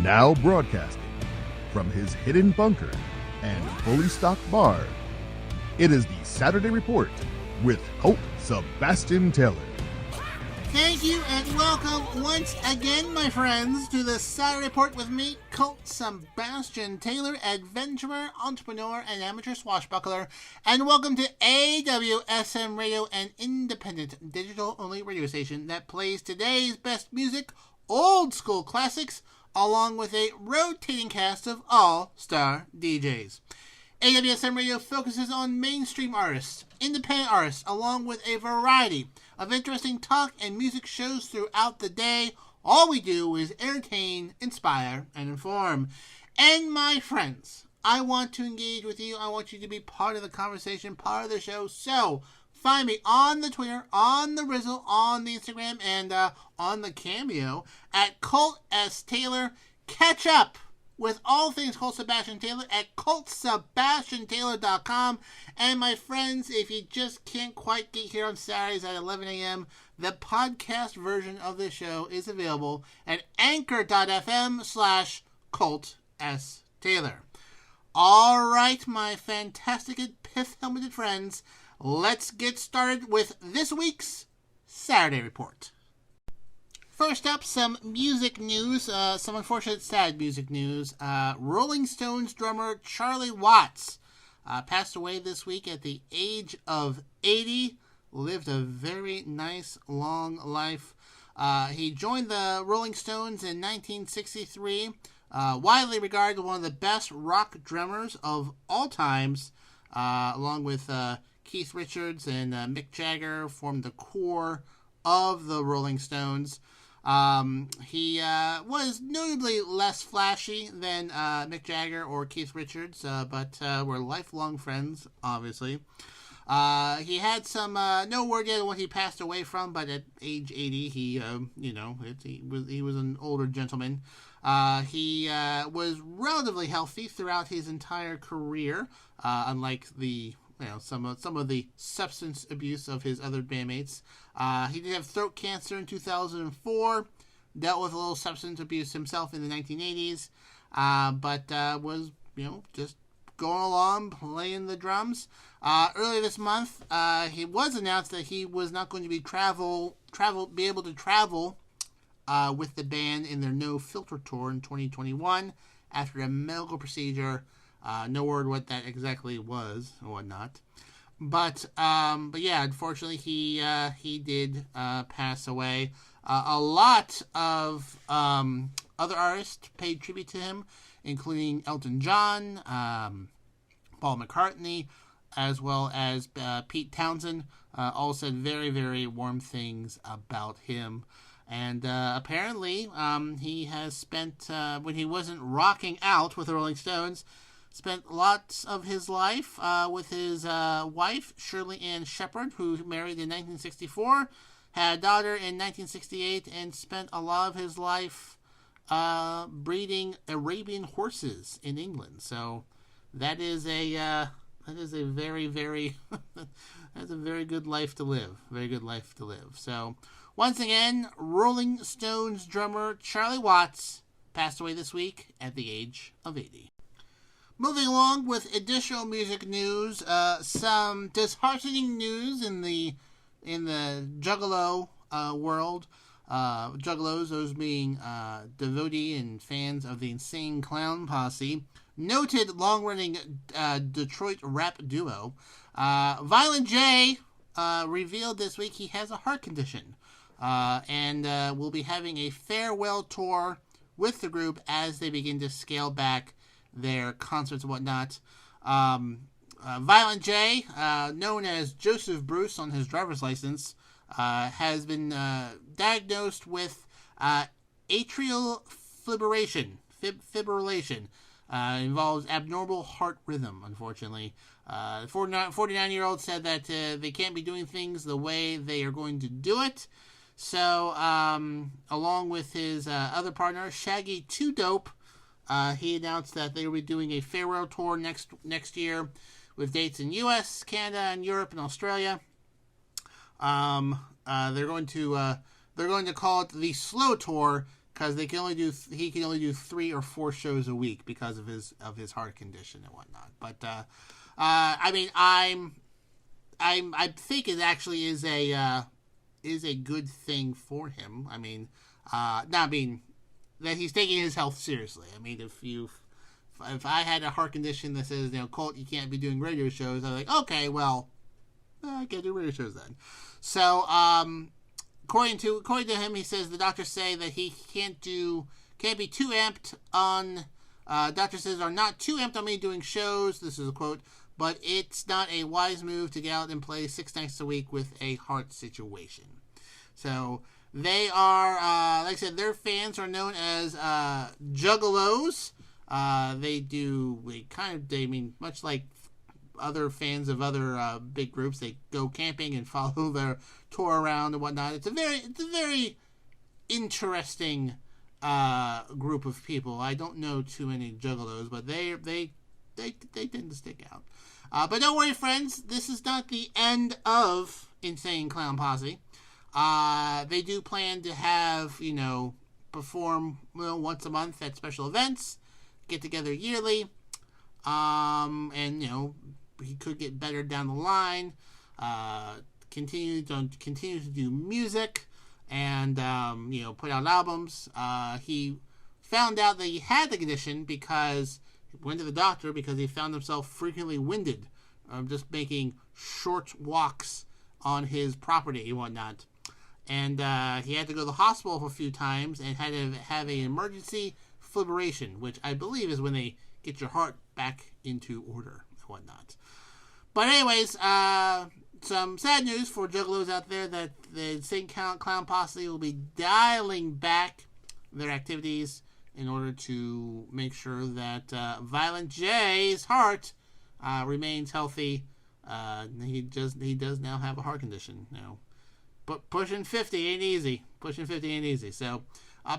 Now broadcasting from his hidden bunker and fully stocked bar, it is the Saturday Report with Colt Sebastian Taylor. Thank you and welcome once again, my friends, to the Saturday Report with me, Colt Sebastian Taylor, adventurer, entrepreneur, and amateur swashbuckler. And welcome to AWSM Radio, an independent, digital-only radio station that plays today's best music, old school classics, along with a rotating cast of all-star DJs. AWSM Radio focuses on mainstream artists, independent artists, along with a variety of interesting talk and music shows throughout the day. All we do is entertain, inspire, and inform. And my friends, I want to engage with you. I want you to be part of the conversation, part of the show. So find me on the Twitter, on the Rizzle, on the Instagram, and on the Cameo at Colt S. Taylor. Catch up with all things Colt Sebastian Taylor at ColtSebastianTaylor.com. And my friends, if you just can't quite get here on Saturdays at 11 a.m., the podcast version of the show is available at anchor.fm/Colt S. Taylor. All right, my fantastic and pith-helmeted friends, let's get started with this week's Saturday Report. First up, some music news, some unfortunate sad music news. Rolling Stones drummer Charlie Watts passed away this week at the age of 80. Lived a very nice, long life. He joined the Rolling Stones in 1963. Widely regarded as one of the best rock drummers of all times, along with Keith Richards and Mick Jagger formed the core of the Rolling Stones. He was notably less flashy than Mick Jagger or Keith Richards, but were lifelong friends, obviously. He had some, no word yet on what he passed away from, but at age 80, he was an older gentleman. He was relatively healthy throughout his entire career, unlike some of the substance abuse of his other bandmates. He did have throat cancer in 2004, dealt with a little substance abuse himself in the 1980s, but was, just going along, playing the drums. Earlier this month, he was announced that he was not going to be able to travel with the band in their No Filter tour in 2021 after a medical procedure. No word what that exactly was or whatnot, but yeah, unfortunately he did pass away. A lot of other artists paid tribute to him, including Elton John, Paul McCartney, as well as Pete Townsend. All said very, very warm things about him. And apparently he has spent, when he wasn't rocking out with the Rolling Stones, spent lots of his life with his wife, Shirley Ann Shepherd, who married in 1964, had a daughter in 1968, and spent a lot of his life breeding Arabian horses in England. So that is a very, very that's a very good life to live. Very good life to live. So once again, Rolling Stones drummer Charlie Watts passed away this week at the age of 80. Moving along with additional music news, some disheartening news in the Juggalo world. Juggalos, those being devotee and fans of the Insane Clown Posse. Noted long-running Detroit rap duo. Violent J revealed this week he has a heart condition and will be having a farewell tour with the group as they begin to scale back their concerts and whatnot. Violent J, known as Joseph Bruce on his driver's license, has been diagnosed with atrial fibrillation. Involves abnormal heart rhythm, unfortunately. The 49-year-old said that they can't be doing things the way they are going to do it. So, along with his other partner, Shaggy 2 Dope, he announced that they will be doing a farewell tour next year with dates in U.S., Canada, and Europe and Australia. They're going to call it the Slow Tour, because he can only do 3 or 4 shows a week because of his heart condition and whatnot. But I mean, I think it actually is a good thing for him. I mean, that he's taking his health seriously. I mean, if I had a heart condition that says, Colt, you can't be doing radio shows, I'm like, okay, well, I can't do radio shows then. So, according to him, he says the doctors say that he can't be too amped on. Doctor says are not too amped on me doing shows. This is a quote, but it's not a wise move to get out and play 6 nights a week with a heart situation. So they are, like I said, their fans are known as juggalos. They mean much like other fans of other big groups. They go camping and follow their tour around and whatnot. It's a very interesting group of people. I don't know too many juggalos, but they tend to stick out. But don't worry, friends. This is not the end of Insane Clown Posse. They do plan to have, perform once a month at special events, get together yearly, and he could get better down the line. Continue to do music and put out albums. He found out that he had the condition because he went to the doctor because he found himself frequently winded, just making short walks on his property and whatnot. And he had to go to the hospital a few times and had to have an emergency fibrillation, which I believe is when they get your heart back into order and whatnot. But anyways, some sad news for juggalos out there that the Insane Clown Posse will be dialing back their activities in order to make sure that Violent J's heart remains healthy. He does now have a heart condition now. But pushing 50 ain't easy. So,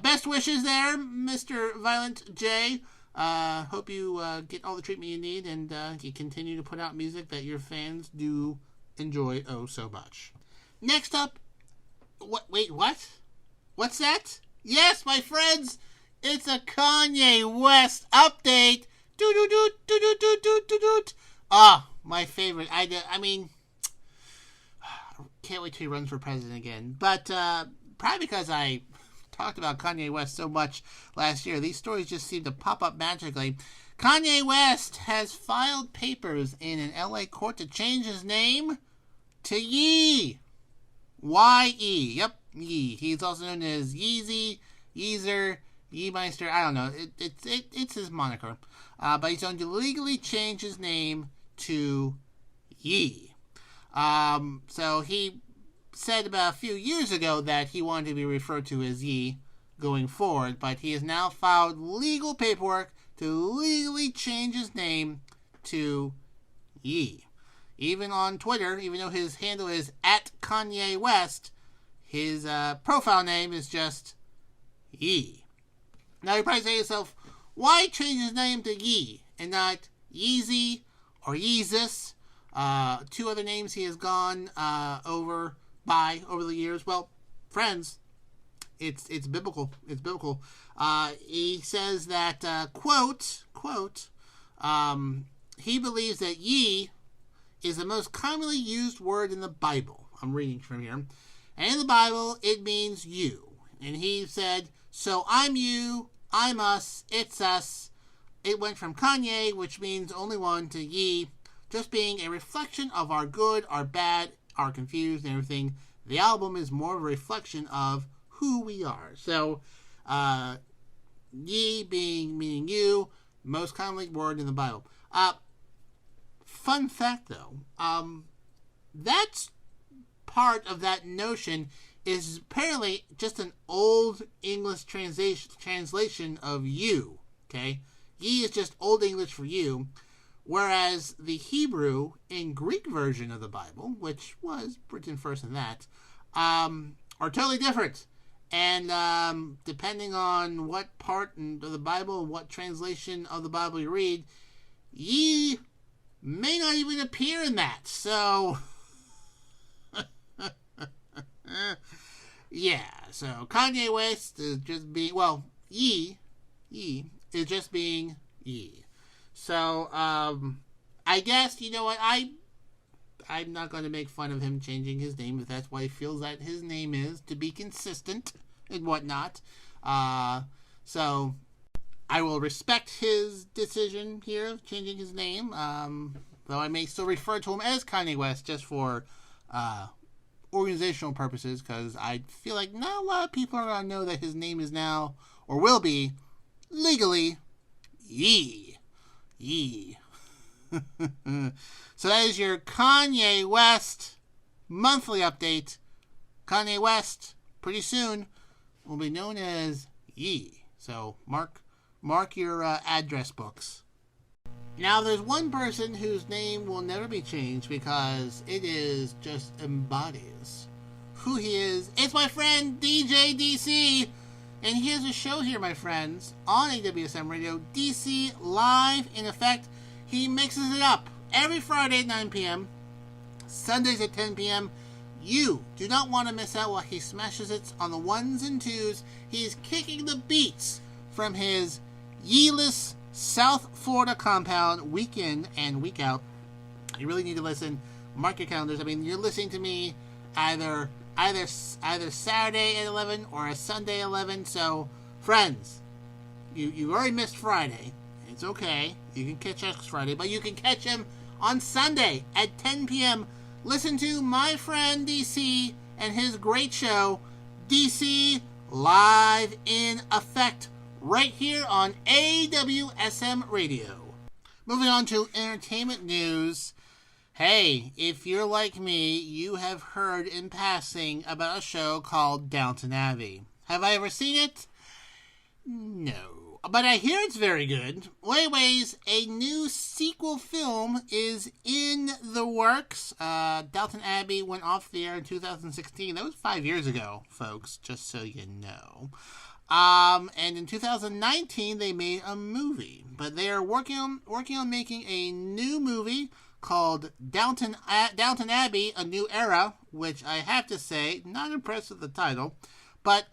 best wishes there, Mr. Violent J. Hope you get all the treatment you need and you continue to put out music that your fans do enjoy so much. Next up, what? What's that? Yes, my friends, it's a Kanye West update. My favorite. I mean, can't wait till he runs for president again. But probably because I talked about Kanye West so much last year, these stories just seem to pop up magically. Kanye West has filed papers in an LA court to change his name to Ye. Y-E. Yep, Ye. He's also known as Yeezy, Yeezer, Yeemeister. I don't know. It's his moniker. But he's going to legally change his name to Ye. So he said about a few years ago that he wanted to be referred to as Ye going forward, but he has now filed legal paperwork to legally change his name to Ye. Even on Twitter, even though his handle is @Kanye West, his profile name is just Ye. Now you're probably saying to yourself, why change his name to Ye and not Yeezy or Yeezus? 2 other names he has gone over the years. Well, friends, it's biblical. It's biblical. He says that quote, he believes that Ye is the most commonly used word in the Bible. I'm reading from here. And in the Bible, it means you. And he said, so I'm you, I'm us, it's us. It went from Kanye, which means only one, to Ye, just being a reflection of our good, our bad, our confused, and everything. The album is more of a reflection of who we are. So, Ye meaning you, most commonly word in the Bible. Fun fact, though, that's part of that notion is apparently just an old English translation of you, okay? Ye is just Old English for you, whereas the Hebrew and Greek version of the Bible, which was written first in that, are totally different. And depending on what part of the Bible, what translation of the Bible you read, Ye may not even appear in that. So, Yeah, so Kanye West is just being, well, Ye is just being Ye. So, I guess, you know what, I'm not going to make fun of him changing his name if that's what he feels that his name is, to be consistent and whatnot. So I will respect his decision here of changing his name, though I may still refer to him as Kanye West just for organizational purposes, because I feel like not a lot of people are going to know that his name is now, or will be, legally Ye. So that is your Kanye West monthly update. Kanye West, pretty soon, will be known as Ye. So mark your address books. Now, there's one person whose name will never be changed because it is just embodies who he is. It's my friend DJ DC. And he has a show here, my friends, on AWSM Radio, DC Live in Effect. He mixes it up every Friday at 9 p.m., Sundays at 10 p.m. You do not want to miss out while he smashes it on the ones and twos. He's kicking the beats from his Yeeless South Florida compound week in and week out. You really need to listen. Mark your calendars. I mean, you're listening to me either Saturday at 11 or a Sunday at 11. So, friends, you already missed Friday. It's okay. You can catch us Friday, but you can catch him on Sunday at 10 p.m. Listen to my friend DC and his great show, DC Live in Effect, right here on AWSM Radio. Moving on to entertainment news. Hey, if you're like me, you have heard in passing about a show called Downton Abbey. Have I ever seen it? No. But I hear it's very good. Well, anyways, a new sequel film is in the works. Downton Abbey went off the air in 2016. That was 5 years ago, folks, just so you know. And in 2019, they made a movie. But they are working on making a new movie called Downton Abbey, A New Era, which I have to say, not impressed with the title, but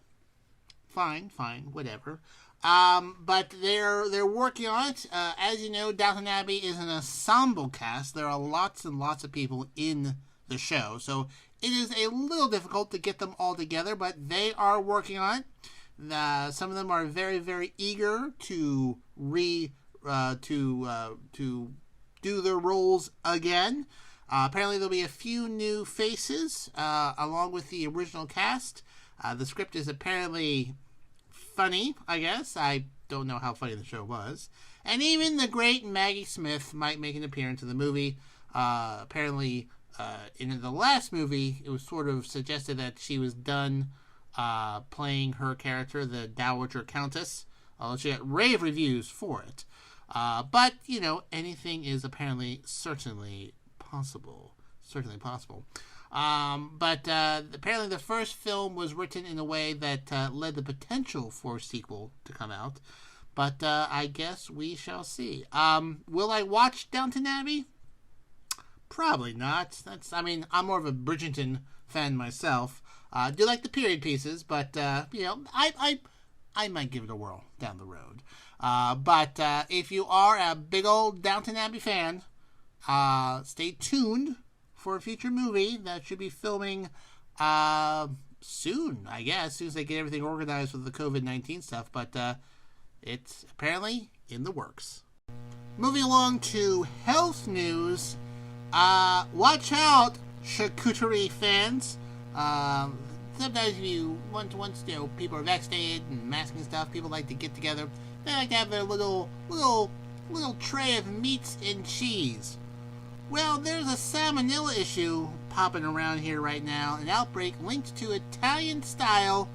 fine, whatever. But they're working on it. As you know, Downton Abbey is an ensemble cast. There are lots and lots of people in the show, so it is a little difficult to get them all together, but they are working on it. Some of them are very, very eager to do their roles again. Apparently there'll be a few new faces along with the original cast. The script is apparently funny, I guess. I don't know how funny the show was. And even the great Maggie Smith might make an appearance in the movie. Apparently, in the last movie, it was sort of suggested that she was done playing her character, the Dowager Countess. She got rave reviews for it. But, you know, anything is apparently certainly possible. But apparently the first film was written in a way that led the potential for a sequel to come out. But I guess we shall see. Will I watch Downton Abbey? Probably not. I'm more of a Bridgerton fan myself. I do like the period pieces, but, you know, I might give it a whirl down the road. But if you are a big old Downton Abbey fan, stay tuned for a future movie that should be filming soon, I guess, as soon as they get everything organized with the COVID-19 stuff. But it's apparently in the works. Moving along to health news. Watch out, charcuterie fans. Sometimes once you know, people are vaccinated and masking stuff, people like to get together. They like to have their little tray of meats and cheese. Well, there's a salmonella issue popping around here right now, an outbreak linked to Italian-style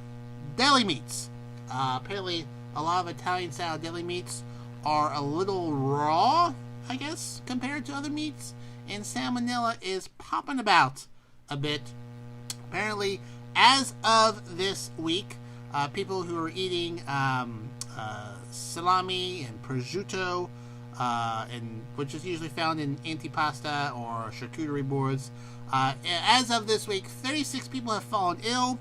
deli meats. Apparently, a lot of Italian-style deli meats are a little raw, I guess, compared to other meats, and salmonella is popping about a bit. Apparently, as of this week, people who are eating salami and prosciutto, and which is usually found in antipasta or charcuterie boards. As of this week, 36 people have fallen ill.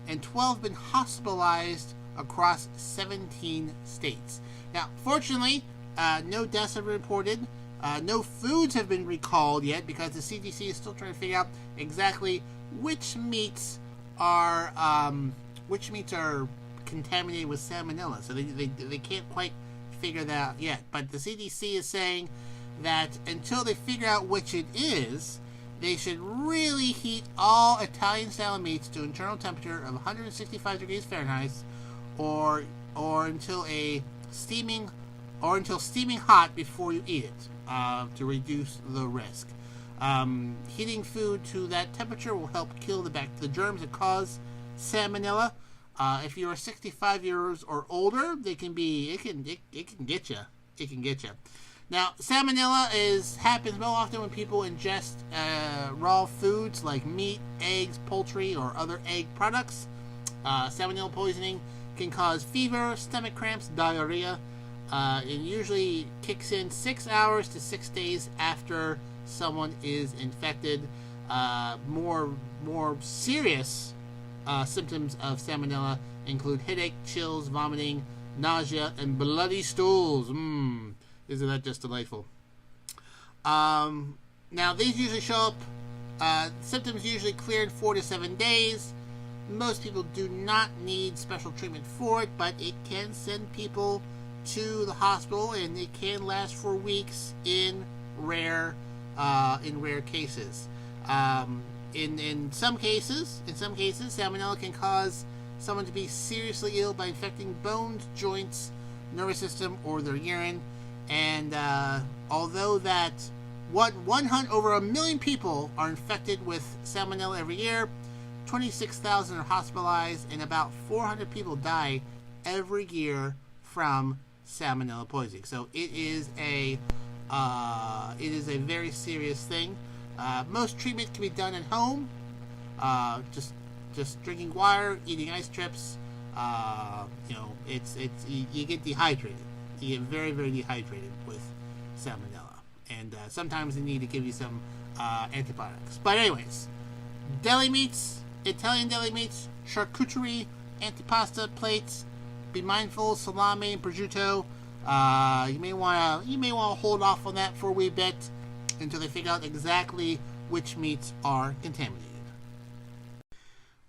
and 12 have been hospitalized across 17 states. Now, fortunately, no deaths have been reported. No foods have been recalled yet because the CDC is still trying to figure out exactly which meats are contaminated with salmonella. So they can't quite figure that out yet. But the CDC is saying that until they figure out which it is, they should really heat all Italian-style meats to internal temperature of 165 degrees Fahrenheit, or until steaming hot before you eat it, to reduce the risk. Heating food to that temperature will help kill the germs that cause salmonella. If you are 65 years or older, it can get you. It can get you. Now, salmonella happens more often when people ingest raw foods like meat, eggs, poultry, or other egg products. Salmonella poisoning can cause fever, stomach cramps, diarrhea. It usually kicks in 6 hours to 6 days after someone is infected. More serious symptoms of salmonella include headache, chills, vomiting, nausea, and bloody stools. Isn't that just delightful? Now, these usually show up, symptoms usually clear in 4 to 7 days. Most people do not need special treatment for it, but it can send people to the hospital, and it can last for weeks in rare cases. In some cases, salmonella can cause someone to be seriously ill by infecting bones, joints, nervous system, or their urine. And although that over 1 million people are infected with salmonella every year, 26,000 are hospitalized, and about 400 people die every year from salmonella poisoning. So it is a very serious thing. Most treatment can be done at home. Just drinking water, eating ice chips. You get dehydrated. You get very, very dehydrated with salmonella, and sometimes they need to give you some antibiotics. But anyways, deli meats, Italian deli meats, charcuterie, antipasta plates. Be mindful, salami and prosciutto. You may want to hold off on that for a wee bit until they figure out exactly which meats are contaminated.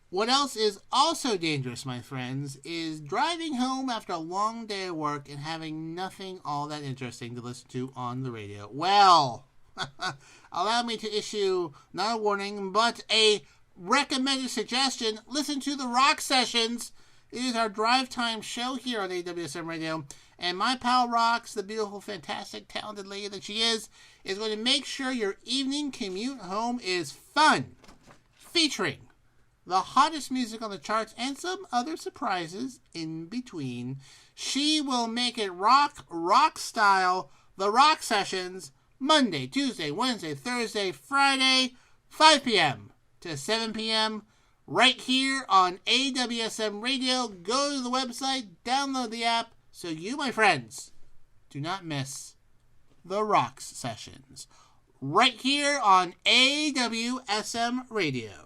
What else is also dangerous, my friends, is driving home after a long day of work and having nothing all that interesting to listen to on the radio. Well, allow me to issue not a warning, but a recommended suggestion. Listen to the Rock Sessions. It is our drive time show here on AWSM Radio. And my pal Rox, the beautiful, fantastic, talented lady that she is going to make sure your evening commute home is fun. Featuring the hottest music on the charts and some other surprises in between. She will make it rock style, the Rock Sessions, Monday, Tuesday, Wednesday, Thursday, Friday, 5 p.m. to 7 p.m. right here on AWSM Radio. Go to the website, download the app, so you, my friends, do not miss the Rock Sessions. Right here on AWSM Radio.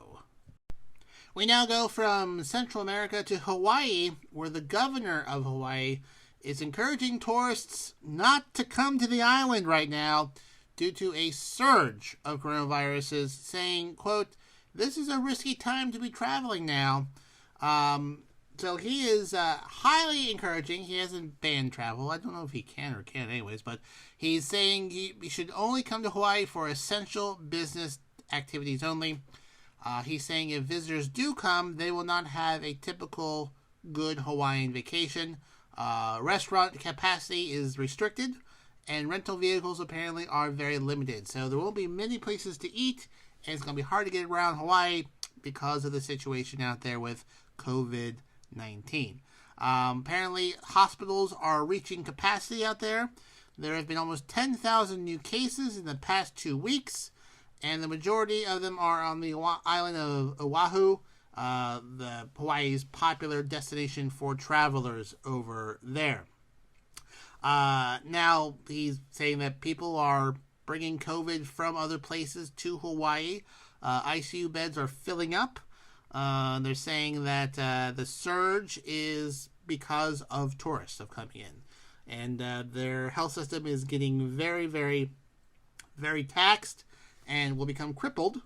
We now go from Central America to Hawaii, where the governor of Hawaii is encouraging tourists not to come to the island right now due to a surge of coronaviruses, saying, quote, "This is a risky time to be traveling now." So he is highly encouraging. He hasn't banned travel. I don't know if he can or can't anyways, but he's saying he should only come to Hawaii for essential business activities only. He's saying if visitors do come, they will not have a typical good Hawaiian vacation. Restaurant capacity is restricted, and rental vehicles apparently are very limited. So there won't be many places to eat, and it's going to be hard to get around Hawaii because of the situation out there with COVID-19. Apparently, hospitals are reaching capacity out there. There have been almost 10,000 new cases in the past 2 weeks, and the majority of them are on the island of Oahu, the Hawaii's popular destination for travelers over there. Now, he's saying that people are bringing COVID from other places to Hawaii. ICU beds are filling up. They're saying that the surge is because of tourists coming in. And their health system is getting very, very, very taxed and will become crippled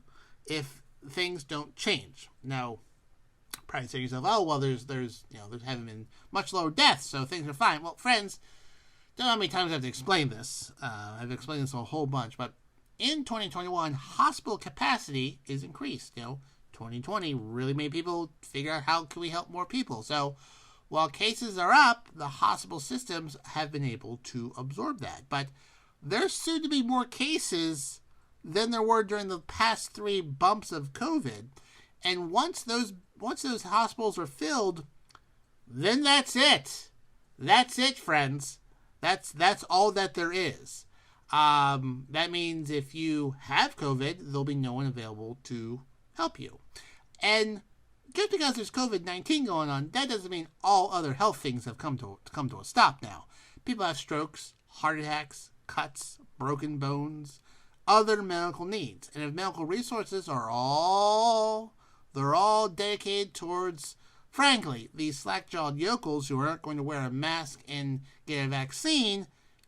if things don't change. Now, probably say to yourself, oh, well, there haven't been much lower deaths, so things are fine. Well, friends, don't know how many times I have to explain this. I've explained this a whole bunch, but in 2021, hospital capacity is increased. 2020 really made people figure out how can we help more people. So while cases are up, the hospital systems have been able to absorb that. But there's soon to be more cases than there were during the past 3 bumps of COVID. And once those hospitals are filled, then that's it. That's it, friends. That's all that there is. That means if you have COVID, there'll be no one available to help you. And just because there's COVID-19 going on, that doesn't mean all other health things have come to a stop now. People have strokes, heart attacks, cuts, broken bones, other medical needs. And if medical resources are all dedicated towards, frankly, these slack-jawed yokels who aren't going to wear a mask and get a vaccine,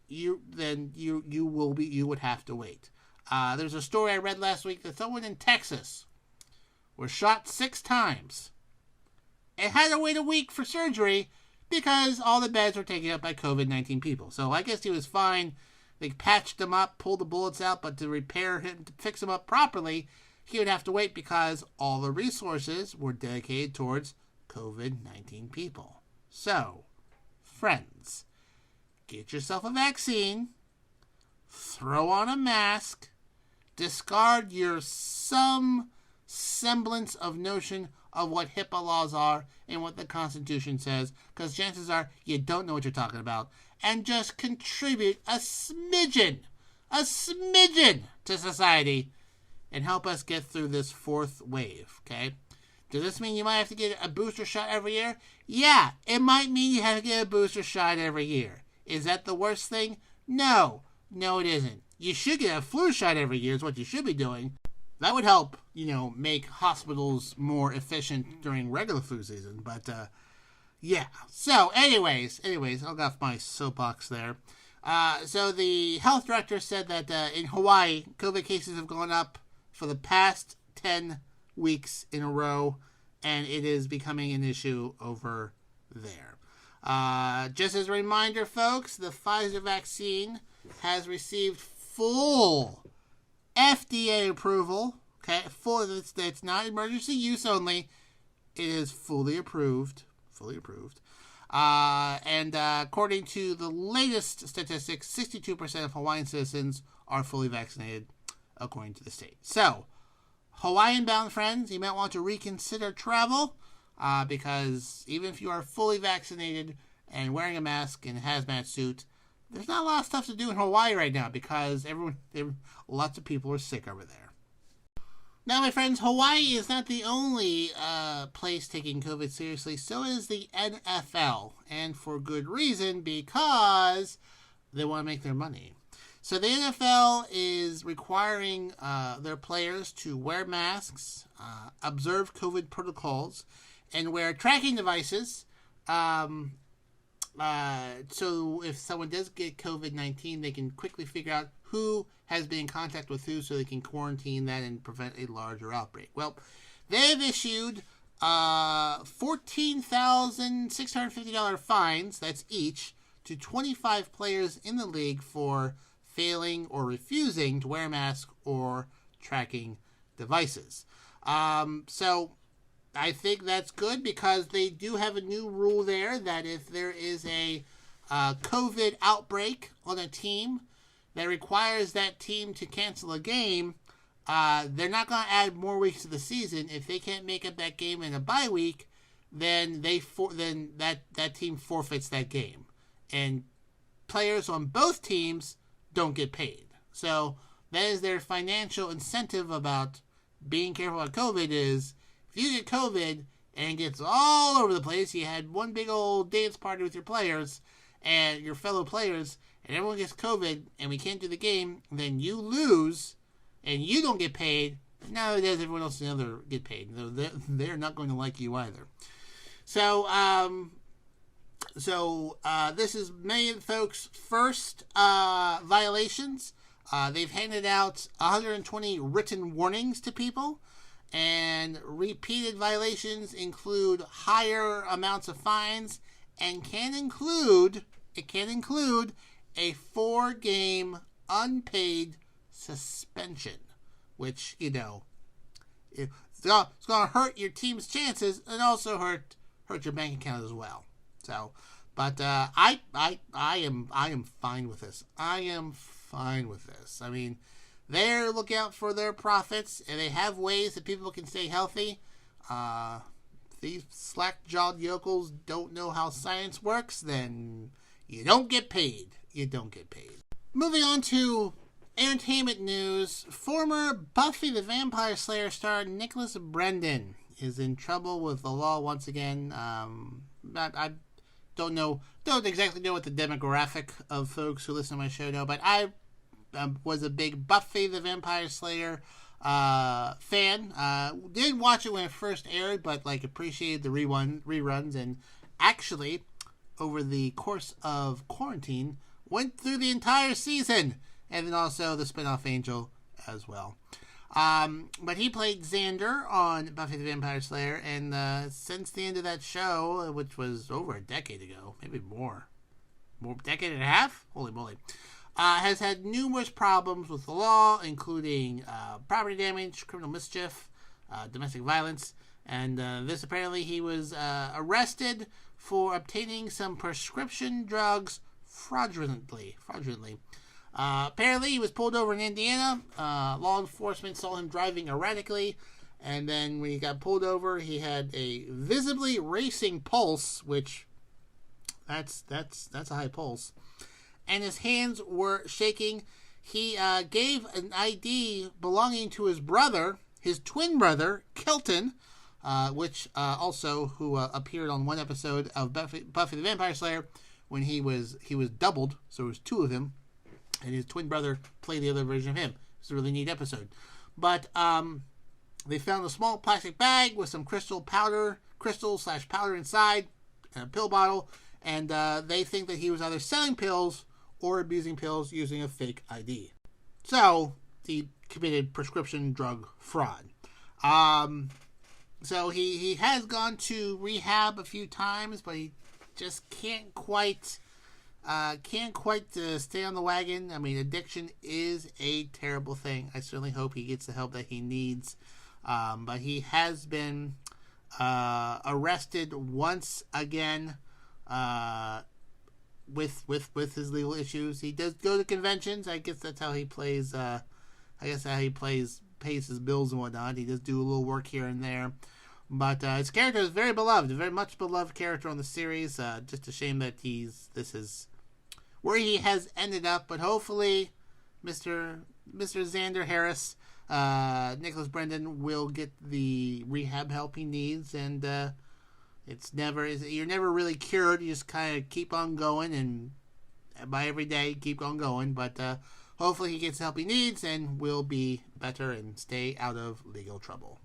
you would have to wait. There's a story I read last week that someone in Texas was shot 6 times and had to wait a week for surgery because all the beds were taken up by COVID-19 people. So I guess he was fine. They patched him up, pulled the bullets out, but to repair him, to fix him up properly, he would have to wait because all the resources were dedicated towards COVID-19 people. So, friends, get yourself a vaccine, throw on a mask, discard your some semblance of notion of what HIPAA laws are and what the Constitution says, because chances are you don't know what you're talking about, and just contribute a smidgen to society and help us get through this 4th wave, okay? Does this mean you might have to get a booster shot every year? Yeah, it might mean you have to get a booster shot every year. Is that the worst thing? No, it isn't. You should get a flu shot every year is what you should be doing. That would help, make hospitals more efficient during regular flu season. But, yeah. So, anyways, I'll get off my soapbox there. So the health director said that in Hawaii, COVID cases have gone up for the past 10 weeks in a row, and it is becoming an issue over there. Just as a reminder, folks, the Pfizer vaccine has received full FDA approval. Okay, it's not emergency use only. It is fully approved. And according to the latest statistics, 62% of Hawaiian citizens are fully vaccinated, according to the state. So, Hawaiian-bound friends, you might want to reconsider travel, because even if you are fully vaccinated and wearing a mask and a hazmat suit, there's not a lot of stuff to do in Hawaii right now because lots of people are sick over there. Now, my friends, Hawaii is not the only place taking COVID seriously. So is the NFL, and for good reason, because they want to make their money. So the NFL is requiring their players to wear masks, observe COVID protocols, and wear tracking devices. So if someone does get COVID-19, they can quickly figure out who has been in contact with who so they can quarantine that and prevent a larger outbreak. Well, they've issued $14,650 fines, that's each, to 25 players in the league for failing or refusing to wear a mask or tracking devices. So I think that's good because they do have a new rule there that if there is a COVID outbreak on a team that requires that team to cancel a game, they're not going to add more weeks to the season. If they can't make up that game in a bye week, then that team forfeits that game. And players on both teams don't get paid. So that is their financial incentive about being careful about COVID is if you get COVID and it gets all over the place, you had one big old dance party with your players and your fellow players, and everyone gets COVID and we can't do the game, then you lose and you don't get paid Nowadays, everyone else in the other get paid. They're not going to like you either. So, this is many folks' first violations. They've handed out 120 written warnings to people, and repeated violations include higher amounts of fines, and can include a 4-game unpaid suspension, which, it's going to hurt your team's chances and also hurt your bank account as well. So, but I am fine with this. I am fine with this. I mean, they're looking out for their profits, and they have ways that people can stay healthy. These slack-jawed yokels don't know how science works, then you don't get paid. You don't get paid. Moving on to entertainment news, former Buffy the Vampire Slayer star Nicholas Brendon is in trouble with the law once again. I don't exactly know what the demographic of folks who listen to my show know, but I was a big Buffy the Vampire Slayer fan. Did watch it when it first aired, but appreciated the reruns, and actually, over the course of quarantine, went through the entire season, and then also the spinoff Angel as well. But he played Xander on Buffy the Vampire Slayer, and since the end of that show, which was over a decade ago, maybe more decade and a half, holy moly, has had numerous problems with the law, including property damage, criminal mischief, domestic violence, and this apparently he was arrested for obtaining some prescription drugs fraudulently. Apparently he was pulled over in Indiana. Law enforcement saw him driving erratically, and then when he got pulled over, he had a visibly racing pulse, which that's a high pulse, and his hands were shaking. He gave an ID belonging to his brother, his twin brother, Kelton, who appeared on one episode of Buffy the Vampire Slayer when he was doubled, so it was two of him, and his twin brother played the other version of him. It's a really neat episode. But they found a small plastic bag with some crystal/powder inside, and a pill bottle, and they think that he was either selling pills or abusing pills using a fake ID. So he committed prescription drug fraud. So he has gone to rehab a few times, but he just can't quite stay on the wagon. I mean, addiction is a terrible thing. I certainly hope he gets the help that he needs. But he has been arrested once again with his legal issues. He does go to conventions. I guess that's how he plays. Pays his bills and whatnot. He does do a little work here and there. But his character is very beloved, a very much beloved character on the series. Just a shame that this is where he has ended up. But hopefully, Mr. Xander Harris, Nicholas Brendon, will get the rehab help he needs. And you're never really cured. You just kind of keep on going, and by every day, keep on going. But hopefully, he gets the help he needs and will be better and stay out of legal trouble.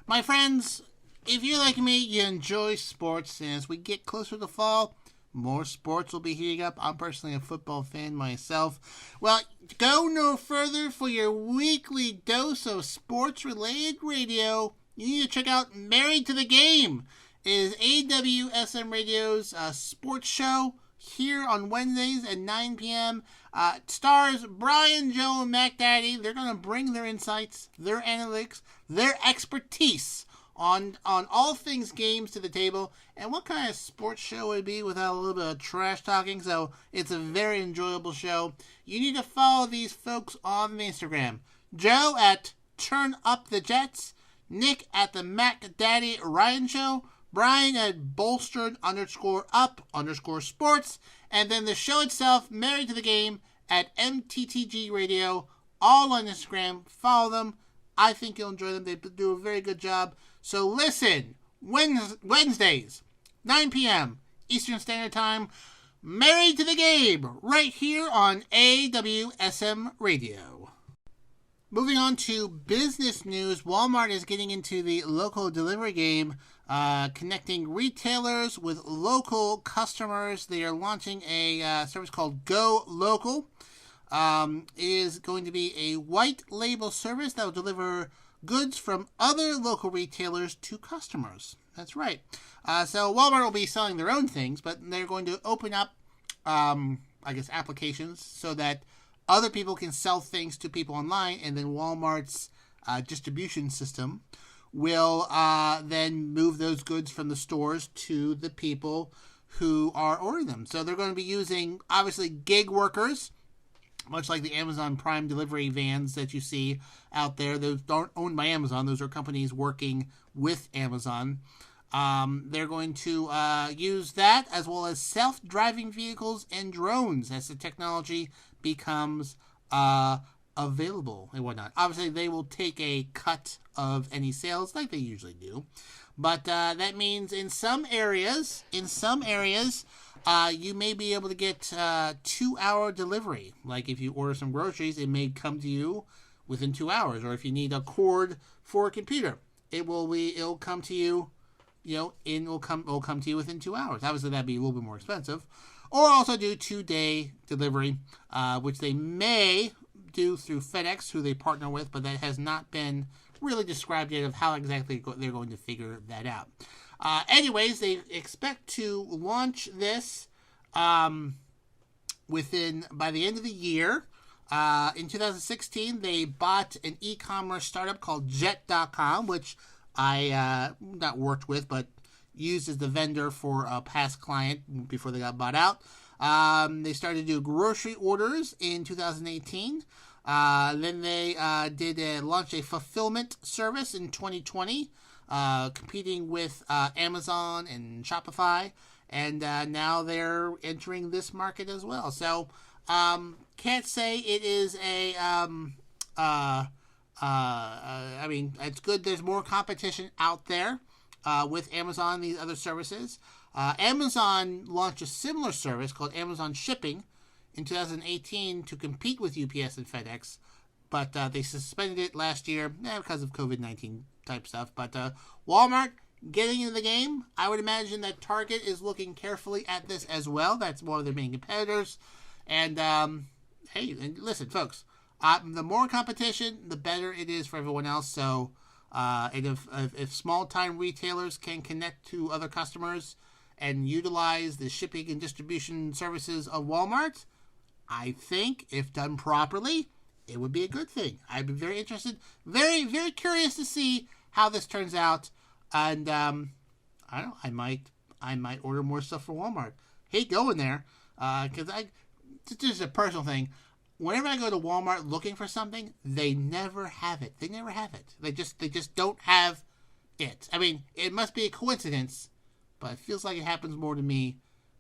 My friends, if you're like me, you enjoy sports, and as we get closer to fall, more sports will be heating up. I'm personally a football fan myself. Well, go no further for your weekly dose of sports-related radio. You need to check out Married to the Game. It is AWSM Radio's sports show here on Wednesdays at 9 p.m. Stars Brian, Joe, and Mac Daddy. They're going to bring their insights, their analytics, their expertise on all things games to the table. And what kind of sports show would it be without a little bit of trash talking? So it's a very enjoyable show. You need to follow these folks on the Instagram. Joe at Turn Up the Jets, Nick at the Mac Daddy Ryan Show, Brian at bolstered_up_sports, and then the show itself, Married to the Game, at MTTG Radio, all on Instagram. Follow them. I think you'll enjoy them. They do a very good job. So listen, Wednesdays, 9 p.m. Eastern Standard Time, Married to the Game, right here on AWSM Radio. Moving on to business news, Walmart is getting into the local delivery game, connecting retailers with local customers. They are launching a service called Go Local. It is going to be a white label service that will deliver goods from other local retailers to customers. That's right. So Walmart will be selling their own things, but they're going to open up, applications so that other people can sell things to people online, and then Walmart's distribution system will then move those goods from the stores to the people who are ordering them. So they're going to be using, obviously, gig workers, much like the Amazon Prime delivery vans that you see out there. Those aren't owned by Amazon. Those are companies working with Amazon. They're going to use that as well as self-driving vehicles and drones as the technology becomes available and whatnot. Obviously, they will take a cut of any sales like they usually do. But that means in some areas, you may be able to get 2-hour delivery. Like if you order some groceries, it may come to you within 2 hours. Or if you need a cord for a computer, it'll come to you. It'll come to you within 2 hours. Obviously, that'd be a little bit more expensive. Or also do 2-day delivery, which they may do through FedEx, who they partner with, but that has not been really described yet of how exactly they're going to figure that out. Anyways, they expect to launch this by the end of the year. In 2016, they bought an e-commerce startup called Jet.com, which I not worked with, but used as the vendor for a past client before they got bought out. They started to do grocery orders in 2018. Then they launched a fulfillment service in 2020, competing with Amazon and Shopify. And now they're entering this market as well. So can't say it is it's good. There's more competition out there with Amazon and these other services. Amazon launched a similar service called Amazon Shipping in 2018 to compete with UPS and FedEx, but they suspended it last year because of COVID-19 type stuff. But Walmart getting into the game. I would imagine that Target is looking carefully at this as well. That's one of their main competitors. And hey, listen, folks, the more competition, the better it is for everyone else. So and if small-time retailers can connect to other customers and utilize the shipping and distribution services of Walmart, I think, if done properly, it would be a good thing. I'd be very interested, very, very curious to see how this turns out. And I don't know, I might order more stuff from Walmart. Hate going there because it's just a personal thing. Whenever I go to Walmart looking for something, they never have it. They just don't have it. I mean, it must be a coincidence, but it feels like it happens more to me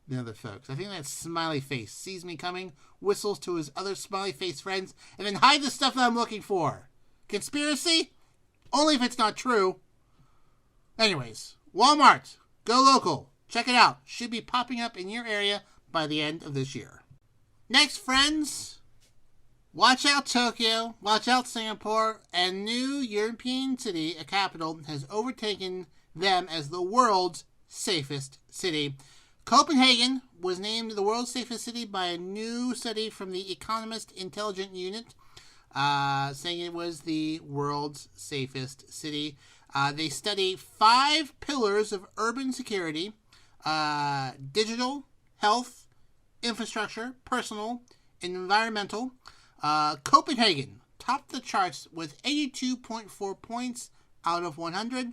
than other folks. I think that smiley face sees me coming, whistles to his other smiley face friends, and then hides the stuff that I'm looking for. Conspiracy? Only if it's not true. Anyways, Walmart, go local. Check it out. Should be popping up in your area by the end of this year. Next, friends, watch out Tokyo, watch out Singapore. A new European city, a capital, has overtaken them as the world's safest city. Copenhagen was named the world's safest city by a new study from the Economist Intelligence Unit, saying it was the world's safest city. They study 5 pillars of urban security: digital, health, infrastructure, personal, and environmental. Copenhagen topped the charts with 82.4 points out of 100.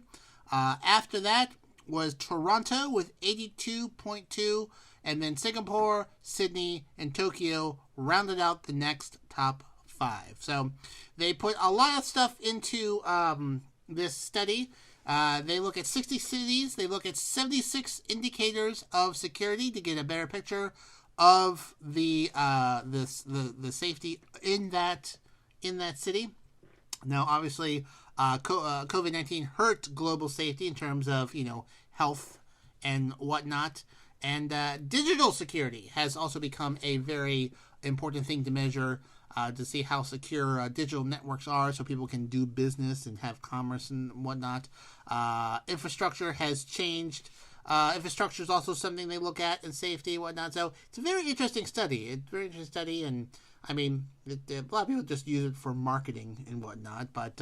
After that was Toronto with 82.2, and then Singapore, Sydney, and Tokyo rounded out the next top 5. So they put a lot of stuff into this study. They look at 60 cities. They look at 76 indicators of security to get a better picture of the safety in that city. Now, obviously, COVID-19 hurt global safety in terms of health and whatnot, and digital security has also become a very important thing to measure. to see how secure digital networks are so people can do business and have commerce and whatnot. Infrastructure has changed. Infrastructure is also something they look at, and safety and whatnot. So it's a very interesting study. And I mean, a lot of people just use it for marketing and whatnot, but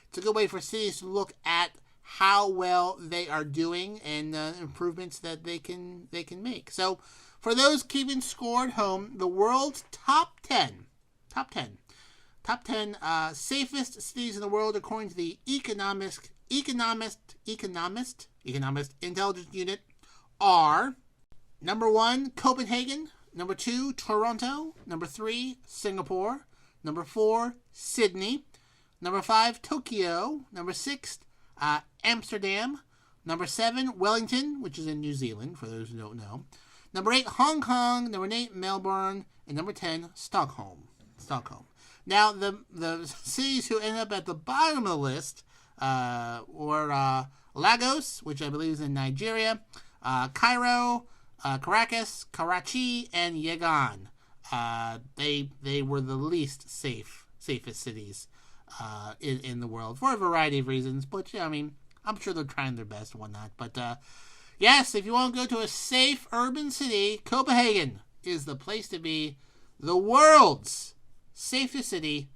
it's a good way for cities to look at how well they are doing and improvements that they can make. So for those keeping score at home, the world's top 10 safest cities in the world according to the Economist Intelligence Unit are: number 1, Copenhagen; number 2, Toronto; number 3, Singapore; number 4, Sydney; number 5, Tokyo; number 6, Amsterdam; number 7, Wellington, which is in New Zealand, for those who don't know; number 8, Hong Kong; number 8, Melbourne; and number 10, Stockholm. Now, the cities who end up at the bottom of the list were Lagos, which I believe is in Nigeria, Cairo, Caracas, Karachi, and Yangon. They were the least safest cities in the world for a variety of reasons. But yeah, I mean, I'm sure they're trying their best and whatnot. But yes, if you want to go to a safe urban city, Copenhagen is the place to be. The world's safest city,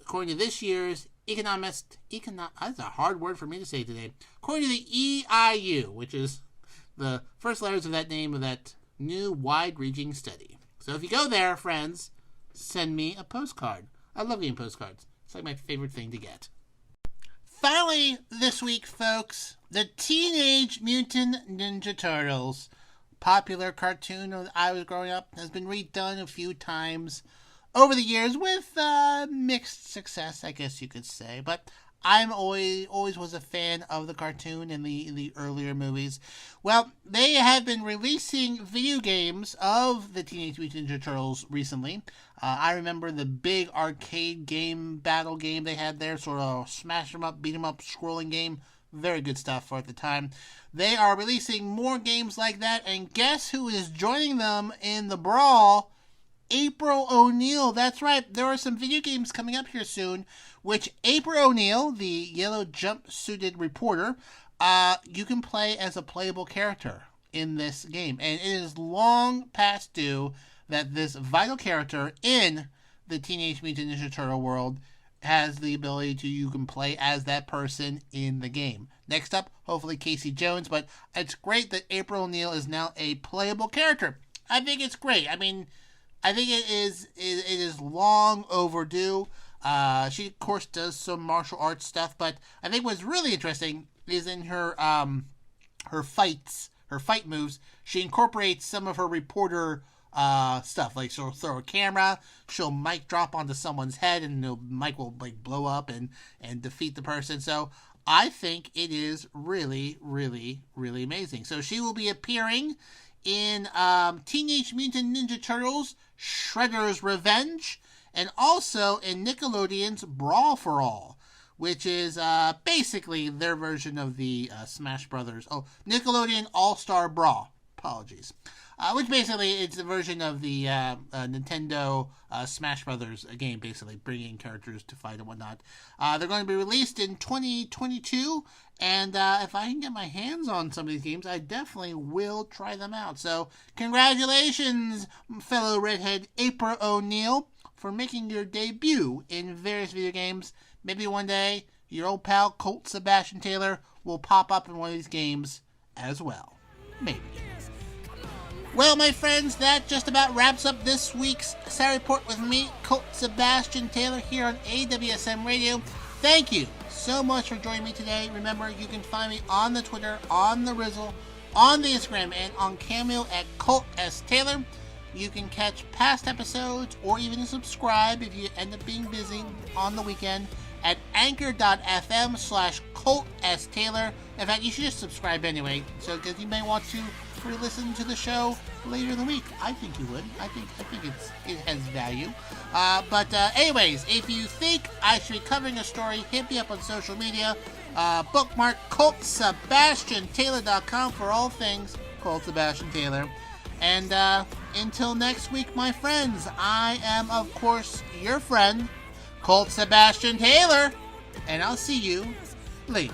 according to this year's that's a hard word for me to say today. According to the EIU, which is the first letters of that name of that new wide-reaching study. So if you go there, friends, send me a postcard. I love getting postcards. It's like my favorite thing to get. Finally, this week, folks, the Teenage Mutant Ninja Turtles, popular cartoon when I was growing up, has been redone a few times over the years with mixed success, I guess you could say. But I'm always was a fan of the cartoon and the earlier movies. Well, they have been releasing video games of the Teenage Mutant Ninja Turtles recently. I remember the big arcade game, battle game they had there, sort of smash 'em up, beat 'em up, scrolling game. Very good stuff for at the time. They are releasing more games like that, and guess who is joining them in the brawl? April O'Neil. That's right. There are some video games coming up here soon, which April O'Neil, the yellow jumpsuited reporter, you can play as a playable character in this game. And it is long past due that this vital character in the Teenage Mutant Ninja Turtle world has the ability to, you can play as that person in the game. Next up, hopefully Casey Jones, but it's great that April O'Neil is now a playable character. I think it's great. I mean, I think it is long overdue. She, of course, does some martial arts stuff, but I think what's really interesting is in her fight moves, she incorporates some of her reporter stuff. Like, she'll throw a camera, she'll mic drop onto someone's head, and the mic will like blow up and defeat the person. So I think it is really, really, really amazing. So she will be appearing in Teenage Mutant Ninja Turtles Shredder's Revenge, and also in Nickelodeon's Brawl for All, which is basically their version of the Smash Brothers. Oh, Nickelodeon All-Star Brawl. Apologies. Which basically is the version of the Nintendo Smash Brothers game, basically bringing characters to fight and whatnot. They're going to be released in 2022, and if I can get my hands on some of these games, I definitely will try them out. So congratulations, fellow redhead April O'Neil, for making your debut in various video games. Maybe one day your old pal Colt Sebastian Taylor will pop up in one of these games as well. Maybe. Well, my friends, that just about wraps up this week's Saturday Report with me, Colt Sebastian Taylor, here on AWSM Radio. Thank you so much for joining me today. Remember, you can find me on the Twitter, on the Rizzle, on the Instagram, and on Cameo at Colt S. Taylor. You can catch past episodes or even subscribe if you end up being busy on the weekend at anchor.fm/Colt S. Taylor. In fact, you should just subscribe anyway, so because you may want to re-listen to the show later in the week. I think you would. I think it has value. But anyways, if you think I should be covering a story, hit me up on social media. Bookmark ColtSebastianTaylor.com for all things Colt Sebastian Taylor. And until next week, my friends, I am, of course, your friend, Colt Sebastian Taylor, and I'll see you later.